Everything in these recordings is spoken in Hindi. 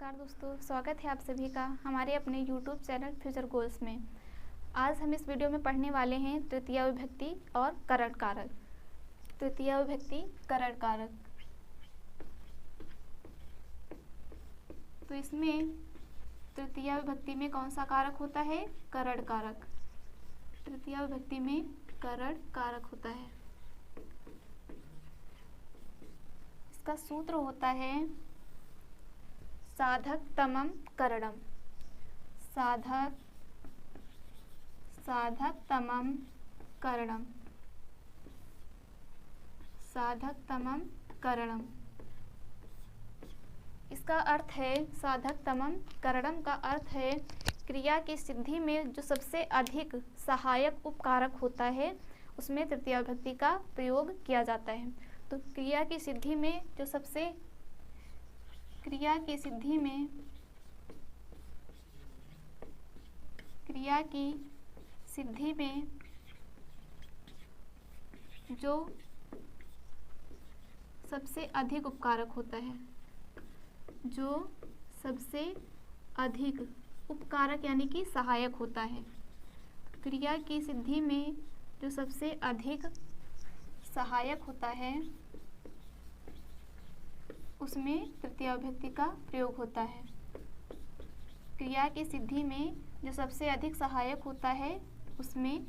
नमस्कार दोस्तों, स्वागत है आप सभी का हमारे अपने YouTube चैनल फ्यूचर गोल्स में। आज हम इस वीडियो में पढ़ने वाले हैं तृतीया विभक्ति और करण कारक। तृतीया विभक्ति, करण कारक। तो इसमें तृतीया विभक्ति में कौन सा कारक होता है? करण कारक। तृतीया विभक्ति में करण कारक होता है। इसका सूत्र होता है साधक तमम करणम। साधक तमम करणम। साधक तमम करणम। इसका अर्थ है, साधक तमम करणम का अर्थ है क्रिया की सिद्धि में जो सबसे अधिक सहायक उपकारक होता है उसमें तृतीया विभक्ति का प्रयोग किया जाता है। तो क्रिया की सिद्धि में जो सबसे क्रिया की सिद्धि में जो सबसे अधिक उपकारक होता है, जो सबसे अधिक उपकारक यानी कि सहायक होता है। क्रिया की सिद्धि में जो सबसे अधिक सहायक होता है उसमें तृतीया विभक्ति का प्रयोग होता है। क्रिया की सिद्धि में जो सबसे अधिक सहायक होता है उसमें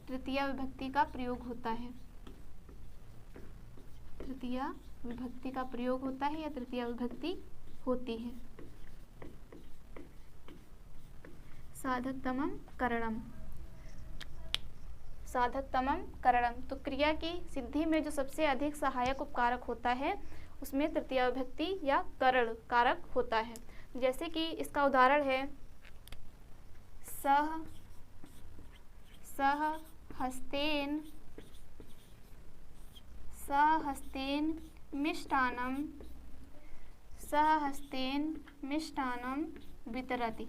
तृतीया विभक्ति का प्रयोग होता है। तृतीया विभक्ति का प्रयोग होता है या तृतीया विभक्ति होती है। साधक तमम करणम। साधक तमम करणम। तो क्रिया की सिद्धि में जो सबसे अधिक सहायक उपकारक होता है उसमें तृतीया विभक्ति या करण कारक होता है। जैसे कि इसका उदाहरण है सहहस्तेन मिष्टान्नं वितरति।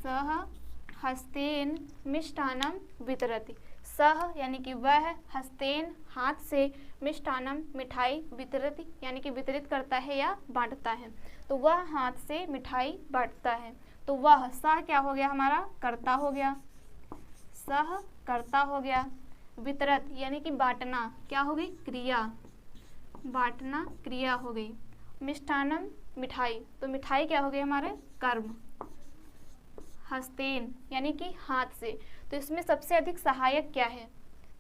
सहहस्तेन मिष्टान्नं वितरति। सह यानी कि वह, हस्तेन हाथ से, मिष्टान्नम मिठाई, वितरति यानी कि वितरित करता है या बांटता है। तो वह हाथ से मिठाई बांटता है। तो वह, सह क्या हो गया हमारा? कर्ता हो गया। सह कर्ता हो गया। वितरत यानी कि बांटना क्या हो गई? क्रिया। बांटना क्रिया हो गई। मिष्टान्नम मिठाई, तो मिठाई क्या हो गई हमारे? कर्म। हस्तेन यानी कि हाथ से। तो इसमें सबसे अधिक सहायक क्या है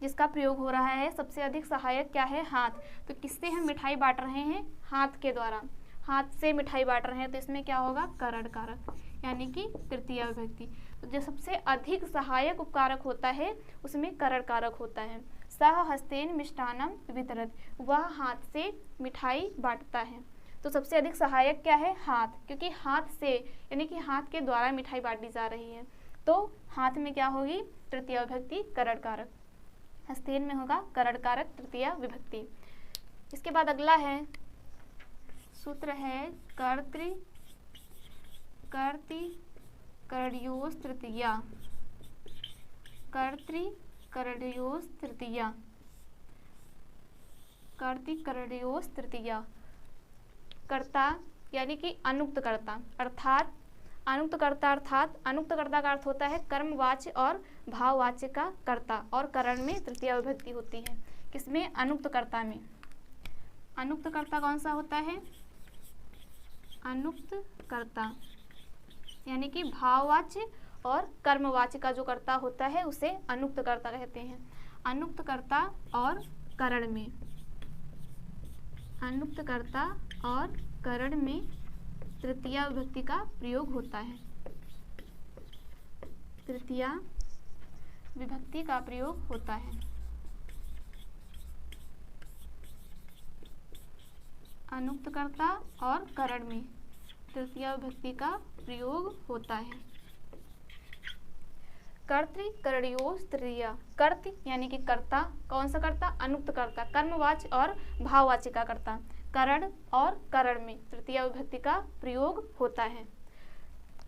जिसका प्रयोग हो रहा है? सबसे अधिक सहायक क्या है? हाथ। तो किससे हम मिठाई बांट रहे हैं? हाथ के द्वारा। हाथ से मिठाई बांट रहे हैं तो इसमें क्या होगा? करण कारक यानी कि तृतीया विभक्ति। तो जो सबसे अधिक सहायक उपकारक होता है उसमें करण कारक होता है। सह हस्तेन मिष्टान्नम वितरत, वह हाथ से मिठाई बांटता है। तो सबसे अधिक सहायक क्या है? हाथ, क्योंकि हाथ से यानी कि हाथ के द्वारा मिठाई बांटी जा रही है। तो हाथ में क्या होगी? तृतीया विभक्ति करण कारक। हस्तेन में होगा करण कारक तृतीया विभक्ति। इसके बाद अगला है सूत्र है कर्तृ-करणयोस् तृतीया। कर्तृ-करणयोस् तृतीया। कर्तृ-करणयोस् तृतीया। कर्ता यानी कि अनुक्त कर्ता, अर्थात अनुक्त कर्ता का अर्थ होता है कर्मवाच्य और भाववाच्य का कर्ता, और करण में तृतीया विभक्ति होती है। किसमें? अनुक्त कर्ता में। अनुक्त कर्ता कौन सा होता है? अनुक्त कर्ता यानी कि भाववाच्य और कर्मवाच्य का जो कर्ता होता है उसे अनुक्त कर्ता कहते हैं। अनुक्त कर्ता और करण में। अनुक्त कर्ता और करण में तृतीया विभक्ति का प्रयोग होता है। तृतीया विभक्ति का प्रयोग होता है। अनुक्त कर्ता और करण में तृतीया विभक्ति का प्रयोग होता है। कर्तृ-करणयोस् तृतीया। कर्तृ यानी कि कर्ता, कौन सा कर्ता? अनुक्त कर्ता, कर्मवाच्य और भाववाच्य का कर्ता। करण और करण में तृतीया विभक्ति का प्रयोग होता है।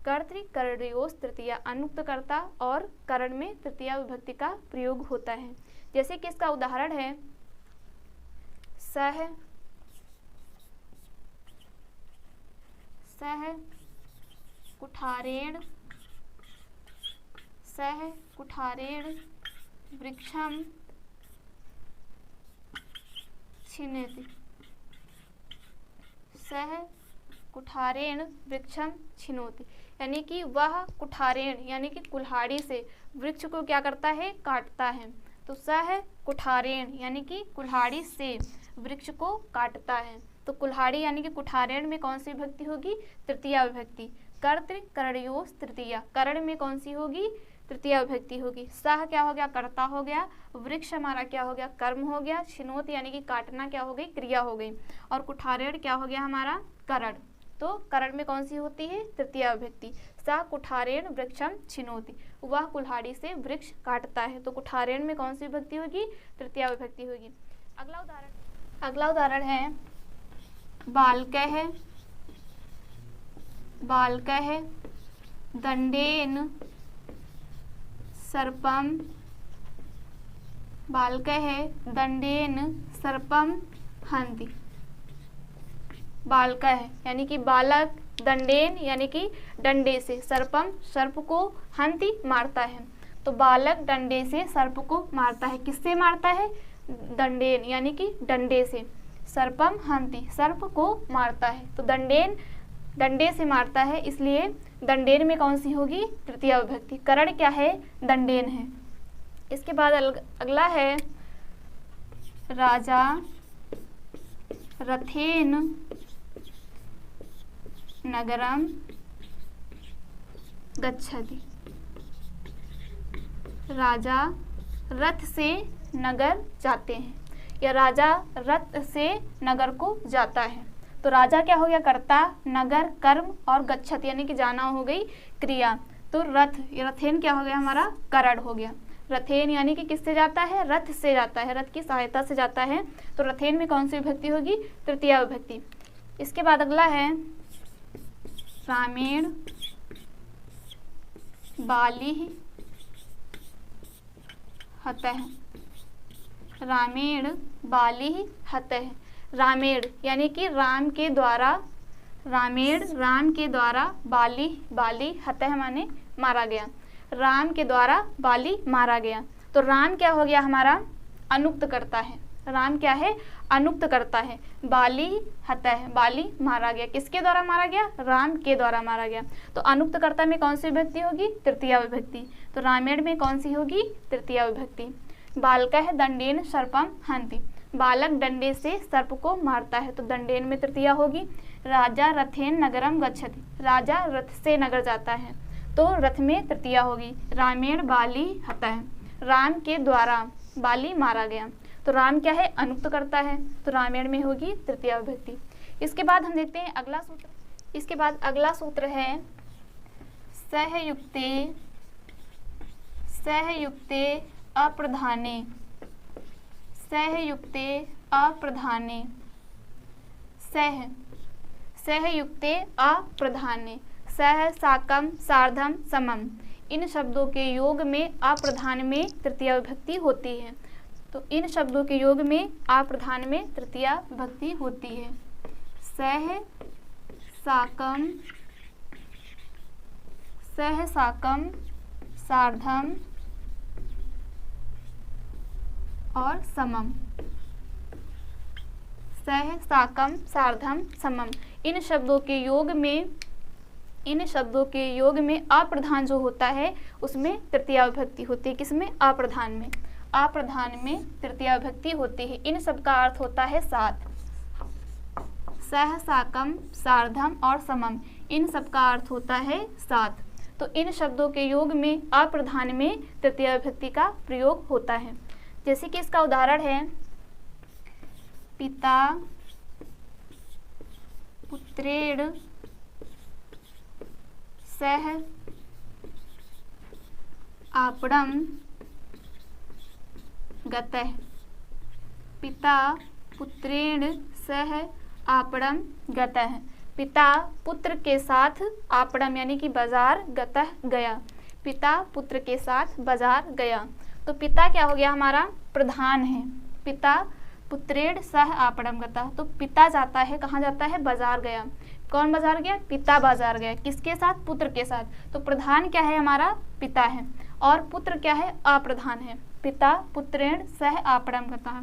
कर्तृ-करणयोस् तृतीया, अनुक्त कर्ता और करण में तृतीया विभक्ति का प्रयोग होता है। जैसे कि इसका उदाहरण है सह सह कुठारेण वृक्षम छिन्नति। सह कुठारेण वृक्षम छिनोति, यानी कि वह कुठारेण यानी कि कुल्हाड़ी से वृक्ष को क्या करता है, काटता है। तो सह कुठारेण यानी कि कुल्हाड़ी से वृक्ष को काटता है। तो कुल्हाड़ी यानी कि कुठारेण में कौन सी विभक्ति होगी, तृतीया विभक्ति। कर्तृ करणयोस् तृतीया, करण में कौन सी होगी, तृतीया विभक्ति होगी। सह क्या हो गया, कर्ता हो गया। वृक्ष हमारा क्या हो गया, कर्म हो गया। छिनोत यानी कि काटना क्या हो गई, क्रिया हो गई। और कुठारेण क्या हो गया हमारा, करण। तो करण में कौन सी होती है, तृतीया विभक्ति। सा कुठारेण वृक्षम छिनोति, वह कुल्हाड़ी से वृक्ष काटता है। तो कुठारेण में कौन सी विभक्ति होगी, तृतीया विभक्ति होगी। अगला उदाहरण है बालकः दंडेन सर्पम हन्ति। बालकः यानी कि बालक, दंडेन यानी कि डंडे से, सर्पम सर्प को, हन्ति मारता है। तो बालक डंडे से सर्प को मारता है। किससे मारता है, दंडेन यानी कि डंडे से। सर्पम हन्ति सर्प को मारता है। तो दंडेन डंडे से मारता है, इसलिए दंडेन में कौन सी होगी, तृतीया विभक्ति। करण क्या है, दंडेन है। इसके बाद अगला है राजा रथेन नगरम गच्छति। राजा रथ से नगर जाते हैं, या राजा रथ से नगर को जाता है। तो राजा क्या हो गया, कर्ता, नगर कर्म, और गच्छत यानी कि जाना हो गई क्रिया। तो रथेन क्या हो गया हमारा, करण हो गया। रथेन यानी कि किससे जाता है, रथ से जाता है, रथ की सहायता से जाता है। तो रथेन में कौन सी विभक्ति होगी, तृतीया विभक्ति। इसके बाद अगला है रामेण बालिः हतः। रामेण बालिः हतः, रामेण यानी कि राम के द्वारा, रामेण राम के द्वारा, बाली हतः माने मारा गया। राम के द्वारा बाली मारा गया। तो राम क्या हो गया हमारा, अनुक्त करता है। राम क्या है, अनुक्त करता है। बाली हतः, बाली मारा गया। किसके द्वारा मारा गया, राम के द्वारा मारा गया। तो अनुक्त कर्ता में कौन सी विभक्ति होगी, तृतीया विभक्ति। तो रामेण में कौन सी होगी, तृतीया विभक्ति। बालकः दंडेन सर्पम हन्ति, बालक डंडे से सर्प को मारता है। तो दंडेन में तृतीया होगी। राजा रथेन नगरम गच्छति, राजा रथ से नगर जाता है। तो रथ में तृतीया होगी। रामेण बाली हतः, राम के द्वारा बाली मारा गया। तो राम क्या है, अनुक्त करता है। तो रामेण में होगी तृतीया विभक्ति। इसके बाद हम देखते हैं अगला सूत्र। इसके बाद अगला सूत्र है सहयुक्ते अप्रधाने। सहयुक्ते अप्रधाने, सहयुक्ते अप्रधाने, सह साकम सार्धम समम, इन शब्दों के योग में अप्रधान में तृतीया विभक्ति होती है। तो इन शब्दों के योग में अप्रधान में तृतीया विभक्ति होती है। सह साकम सार्धम और समम। सह साकम सार्धम समम, इन शब्दों के योग में अप्रधान जो होता है उसमें तृतीया विभक्ति होती है। किसमें, अप्रधान में। अप्रधान में तृतीया विभक्ति होती है। इन सब का अर्थ होता है सात। सह साकम सार्धम और समम, इन सब का अर्थ होता है सात। तो इन शब्दों के योग में अप्रधान में तृतीया विभक्ति का प्रयोग होता है। जैसे कि इसका उदाहरण है पिता पुत्रेण सह आपणम गतः। पिता पुत्रेण सह आपणम गतः, पिता पुत्र के साथ आपणम यानी कि बाजार, गतः गया। पिता पुत्र के साथ बाजार गया। तो पिता क्या हो गया हमारा, प्रधान है। पिता पुत्रेण सह आपणम गतः, तो पिता जाता है, कहाँ जाता है, बाजार गया। कौन बाजार गया, पिता बाजार गया, किसके साथ, पुत्र के साथ। तो प्रधान क्या है हमारा, पिता है, और पुत्र क्या है, अप्रधान है। पिता पुत्रेण सह आपणम गतः,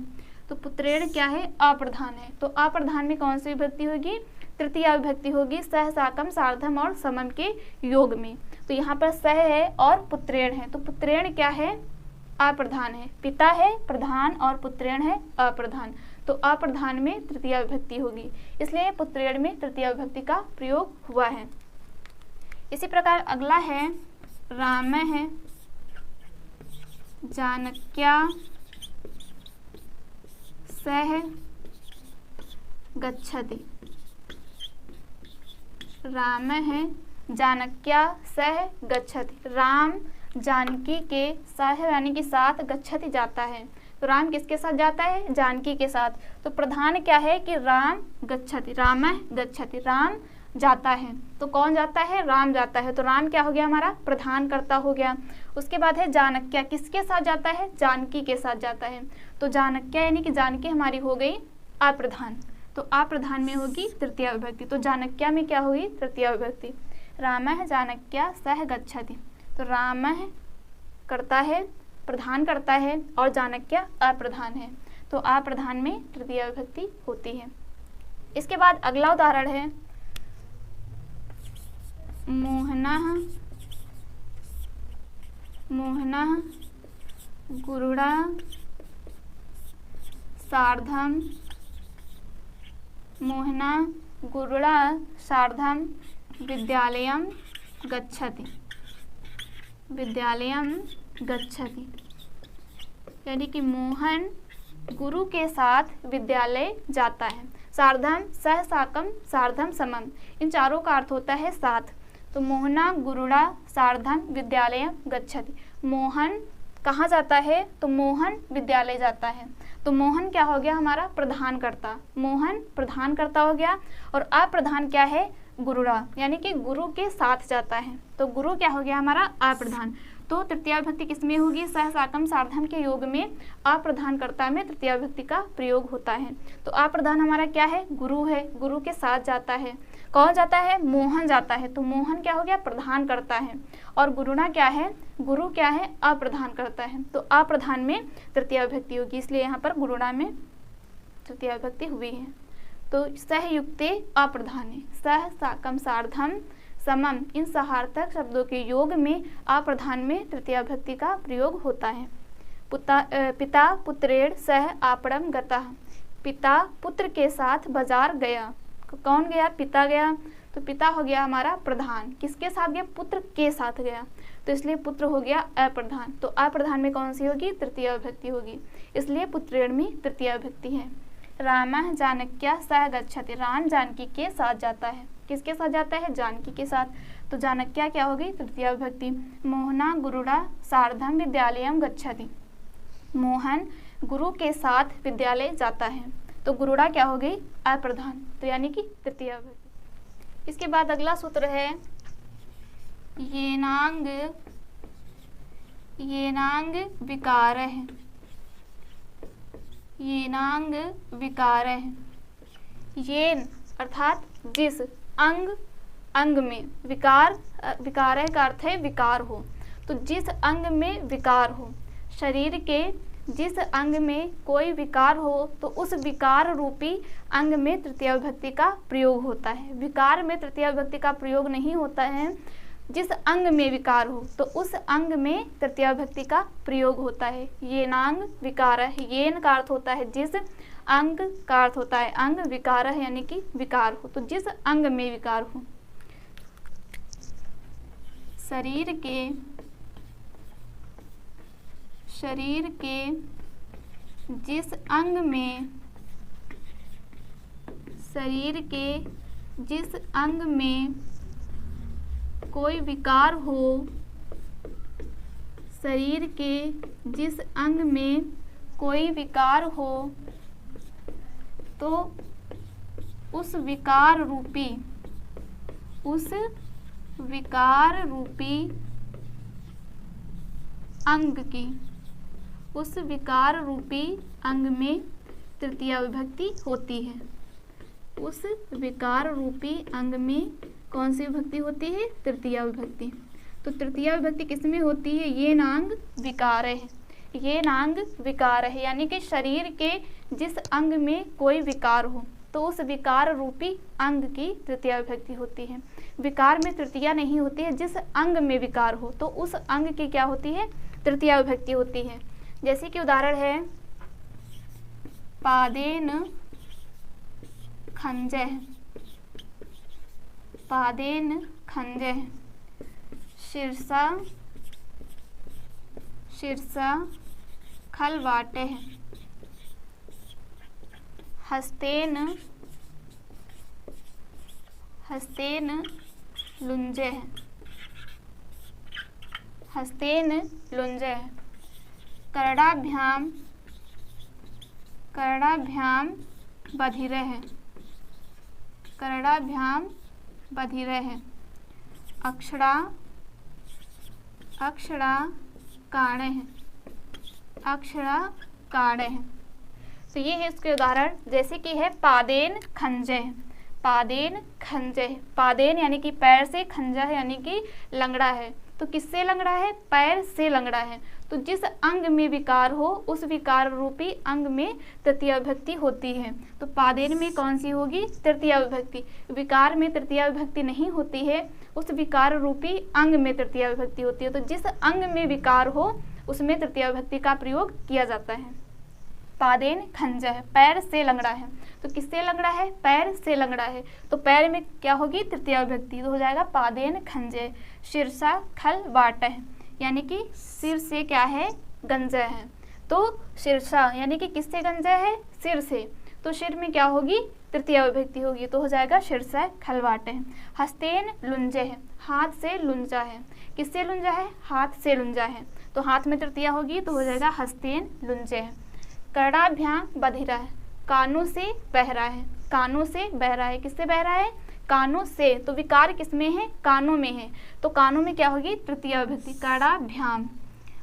तो पुत्रेण क्या है, अप्रधान है। तो अप्रधान में कौन सी विभक्ति होगी, तृतीय विभक्ति होगी, सह साकम सार्धम और समम के योग में। तो यहाँ पर सह है और पुत्रेण है, तो पुत्रेण क्या है, अप्रधान है। पिता है प्रधान और पुत्रेण है अप्रधान, तो अप्रधान में तृतीय विभक्ति होगी, इसलिए पुत्रेण में तृतीय विभक्ति का प्रयोग हुआ है। इसी प्रकार अगला है राम है जानक्या सह गच्छति। राम है जानक्या सह गच्छति, राम जानकी के सह यानी कि साथ, गच्छति जाता है। तो राम किसके साथ जाता है, जानकी के साथ। तो प्रधान क्या है कि राम गच्छति, राम गच्छति, राम जाता है। तो कौन जाता है, राम जाता है, तो राम क्या हो गया हमारा, प्रधान कर्ता हो गया। उसके बाद है जानक्या, किसके साथ जाता है, जानकी के साथ जाता है। तो जानक्या यानी कि जानकी हमारी हो गई अप्रधान, तो अप्रधान में होगी तृतीय विभक्ति। तो जानक्या में क्या होगी, तृतीय विभक्ति। रामः जानक्या सह गच्छति, तो राम करता है, प्रधान करता है, और जानक्या अप्रधान है, तो अप्रधान में तृतीय विभक्ति होती है। इसके बाद अगला उदाहरण है मोहनः गुरुड़ा सार्धम, मोहना गुरुड़ा सार्धम विद्यालयं गच्छति, विद्यालयं गच्छति, यानी कि मोहन गुरु के साथ विद्यालय जाता है। सार्धम सह साकम सार्धम समम, इन चारों का अर्थ होता है साथ। तो मोहना गुरुड़ा सार्धम विद्यालयं गच्छति, मोहन कहाँ जाता है, तो मोहन विद्यालय जाता है। तो मोहन क्या हो गया हमारा, प्रधान कर्ता, मोहन प्रधान कर्ता हो गया, और अप्रधान क्या है, गुरुड़ा, यानी कि गुरु के साथ जाता है। तो गुरु क्या हो गया हमारा, अप्रधान। तो तृतीय विभक्ति किसमें होगी, सह साकम सार्धम के योग में अप्रधान कर्ता में तृतीय विभक्ति का प्रयोग होता है। तो अप्रधान हमारा क्या है, गुरु है, गुरु के साथ जाता है। कौन जाता है, मोहन जाता है, तो मोहन क्या हो गया, प्रधान करता है, और गुरुना क्या है, गुरु क्या है, अप्रधान करता है। तो अप्रधान में तृतीय विभक्ति होगी, इसलिए यहाँ पर गुरुना में तृतीय विभक्ति हुई है। तो सहयुक्ते अप्रधाने, सह साकम सार्धम समम, इन सहार्थक शब्दों के योग में अप्रधान में तृतीय विभक्ति का प्रयोग होता है। पिता पुत्रेण सह आपणम गतः, पिता पुत्र के साथ बाजार गया। कौन गया, पिता गया, तो पिता हो गया हमारा प्रधान, किसके साथ गया, पुत्र के साथ गया, तो इसलिए पुत्र हो गया अप्रधान। तो अप्रधान में कौन सी होगी, तृतीय विभक्ति होगी, इसलिए पुत्रेण में तृतीय विभक्ति है। रामः जानक्या सह गच्छति, राम जानकी के साथ जाता है, किसके साथ जाता है, जानकी के साथ। तो जानक्या क्या होगी, तृतीय विभक्ति। मोहना गुरुड़ा सार्धम विद्यालयं गच्छति, मोहन गुरु के साथ विद्यालय जाता है, तो गुरुड़ा क्या हो गई, अप्रधान, तो यानी कि तृतीय विभक्ति। इसके बाद अगला सूत्र है येनांग विकारः, येनांग विकारः, येन अर्थात जिस, अंग अंग में, विकार विकारः का अर्थ है विकार हो, तो जिस अंग में विकार हो, शरीर के जिस अंग में कोई विकार हो तो उस विकार रूपी अंग में तृतीय विभक्ति का प्रयोग होता है। विकार में तृतीय विभक्ति का प्रयोग नहीं होता है, जिस अंग में विकार हो तो उस अंग में तृतीय विभक्ति का प्रयोग होता है। येनांग विकारः, येन का अर्थ होता है जिस, अंग का अर्थ होता है अंग, विकारः यानी कि विकार हो, तो जिस अंग में विकार हो। शरीर के जिस अंग में, शरीर के जिस अंग में कोई विकार हो, शरीर के जिस अंग में कोई विकार हो तो उस विकार रूपी अंग की, उस विकार रूपी अंग में तृतीया विभक्ति होती है। उस विकार रूपी अंग में कौन सी विभक्ति होती है? तृतीया विभक्ति। तो तृतीया विभक्ति किस में होती है? ये नांग विकार है, ये नांग विकार है, यानी कि शरीर के जिस अंग में कोई विकार हो तो उस विकार रूपी अंग की तृतीया विभक्ति होती है। विकार में तृतीया नहीं होती है, जिस अंग में विकार हो तो उस अंग की क्या होती है? तृतीया विभक्ति होती है। जैसे कि उदाहरण है पादेन खंजह, पादेन खंजह, शीर्षा शीर्षा खलवाटे, हस्तेन हस्तेन लुंजे, हस्तेन लुंजे, करड़ाभ्याम करड़ाभ्याम बधिरे है, करड़ाभ्याम बधिरे है, अक्षरा अक्षरा काणे है, अक्षरा काणे है। तो ये है इसके उदाहरण। जैसे कि है पादेन खंजे, पादेन खंजे, पादेन यानी कि पैर से, खंजा है यानी कि लंगड़ा है। तो किससे लंगड़ा है? पैर से लंगड़ा है। तो जिस अंग में विकार हो उस विकार रूपी अंग में तृतीया विभक्ति होती है। तो पादेन में कौन सी होगी? तृतीया विभक्ति। विकार में तृतीया विभक्ति नहीं होती है, उस विकार रूपी अंग में तृतीया विभक्ति होती है। तो जिस अंग में विकार हो उसमें तृतीया विभक्ति का प्रयोग किया जाता है। पादेन खंजा है, पैर से लंगड़ा है। तो किससे लंगड़ा है? पैर से लंगड़ा है। तो पैर में क्या होगी? तृतीया विभक्ति। तो हो जाएगा पादेन खंजे। शीर्षा खल वाट है, यानी कि सिर से क्या है? गंजा है। तो शीर्षा यानी कि किससे गंजा है? सिर से। तो सिर में क्या होगी? तृतीया विभक्ति होगी। तो हो जाएगा शीर्षा खलवाट है। हस्तेन लुंजे है, हाथ से लुंजा है। किससे लुंजा है? हाथ से लुंजा है। तो हाथ में तृतीया होगी तो हो जाएगा हस्तेन लुंजे है। करड़ाभ्याम बधिरा है, कानों से बहरा है, कानों से बहरा है। किससे बहरा है? कानों से। तो विकार किसमें है? कानों में है। तो कानों में क्या होगी? तृतीया विभक्ति। करड़ाभ्याम।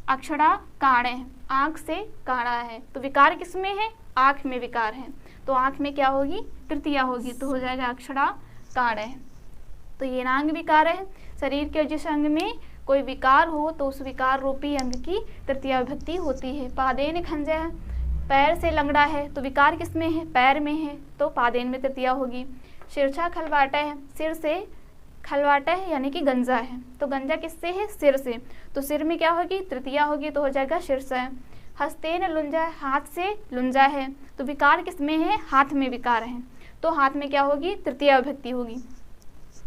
अक्षरा काणे है, आँख से काड़ा है। तो विकार किसमें है? आँख में विकार है। तो आँख में क्या होगी? तृतीया होगी। तो हो जाएगा अक्षरा काणे है। तो ये नांग विकार है। शरीर के जिस अंग में कोई विकार हो तो उस विकार रूपी अंग की तृतीया विभक्ति होती है। पादेन खंजा है, पैर से लंगड़ा है। तो विकार किसमें है? पैर में है। तो पादेन में तृतीया होगी। शीर्षा खलवाटा है, सिर से खलवाटा है यानी कि गंजा है। तो गंजा किससे है? सिर से। तो सिर में क्या होगी? तृतीया होगी। तो हो जाएगा शीर्षा है। हस्तेन लुंजा, हाथ से लुंजा है। तो विकार किसमें है? हाथ में विकार है। तो हाथ में क्या होगी? तृतीया विभक्ति होगी।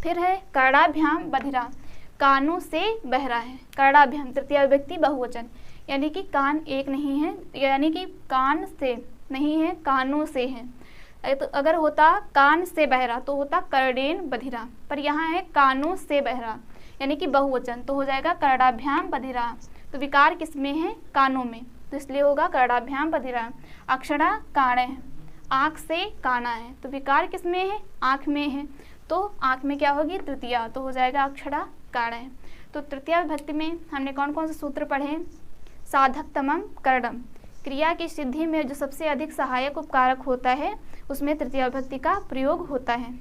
फिर है करड़ाभ्याम बधिरा, कानों से बहरा है। करड़ाभ्याम तृतीया विभक्ति बहुवचन, यानी कि कान एक नहीं है, यानी कि कान से नहीं है, कानों से है। तो अगर होता कान से बहरा तो होता करड़ेन बधिरा, पर यहाँ है कानों से बहरा यानी कि बहुवचन। तो हो जाएगा करड़ाभ्याम बधिरा। तो विकार किसमें है? कानों में। तो इसलिए होगा करड़ाभ्याम बधिरा। अक्षरा काणे है, आँख से काना है। तो विकार किसमें है? आँख में है। तो आँख में क्या होगी? तृतीया। तो हो जाएगा अक्षरा काणे है। तो तृतीया विभक्ति में हमने कौन कौन से सूत्र पढ़े? साधकतमम करणम, क्रिया की सिद्धि में जो सबसे अधिक सहायक उपकारक होता है उसमें तृतीया विभक्ति का प्रयोग होता है।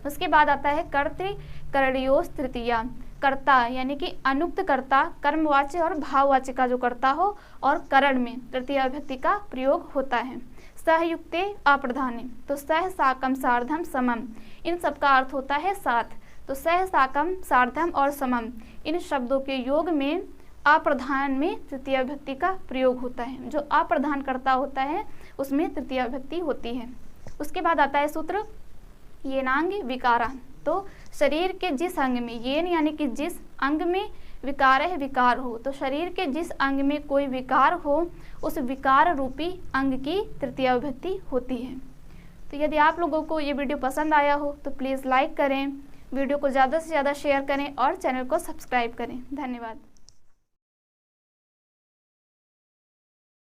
उसके बाद आता है कर्तृ करणीयोस तृतीया, कर्ता यानी कि अनुक्त कर्ता, कर्मवाच्य और भाववाच्य का जो कर्ता हो और करण में तृतीया विभक्ति का प्रयोग होता है। सहयुक्ते अप्रधाने, तो सह साकम सार्धम समम, इन सब का अर्थ होता है साथ। तो सह साकम सार्धम और समम इन शब्दों के योग में अप्रधान में तृतीया विभक्ति का प्रयोग होता है। जो अप्रधान कर्ता होता है उसमें तृतीया विभक्ति होती है। उसके बाद आता है सूत्र येनांग विकारा, तो शरीर के जिस अंग में, येन यानी कि जिस अंग में विकार है, विकार हो, तो शरीर के जिस अंग में कोई विकार हो उस विकार रूपी अंग की तृतीया विभक्ति होती है। तो यदि आप लोगों को ये वीडियो पसंद आया हो तो प्लीज़ लाइक करें, वीडियो को ज़्यादा से ज़्यादा शेयर करें और चैनल को सब्सक्राइब करें। धन्यवाद।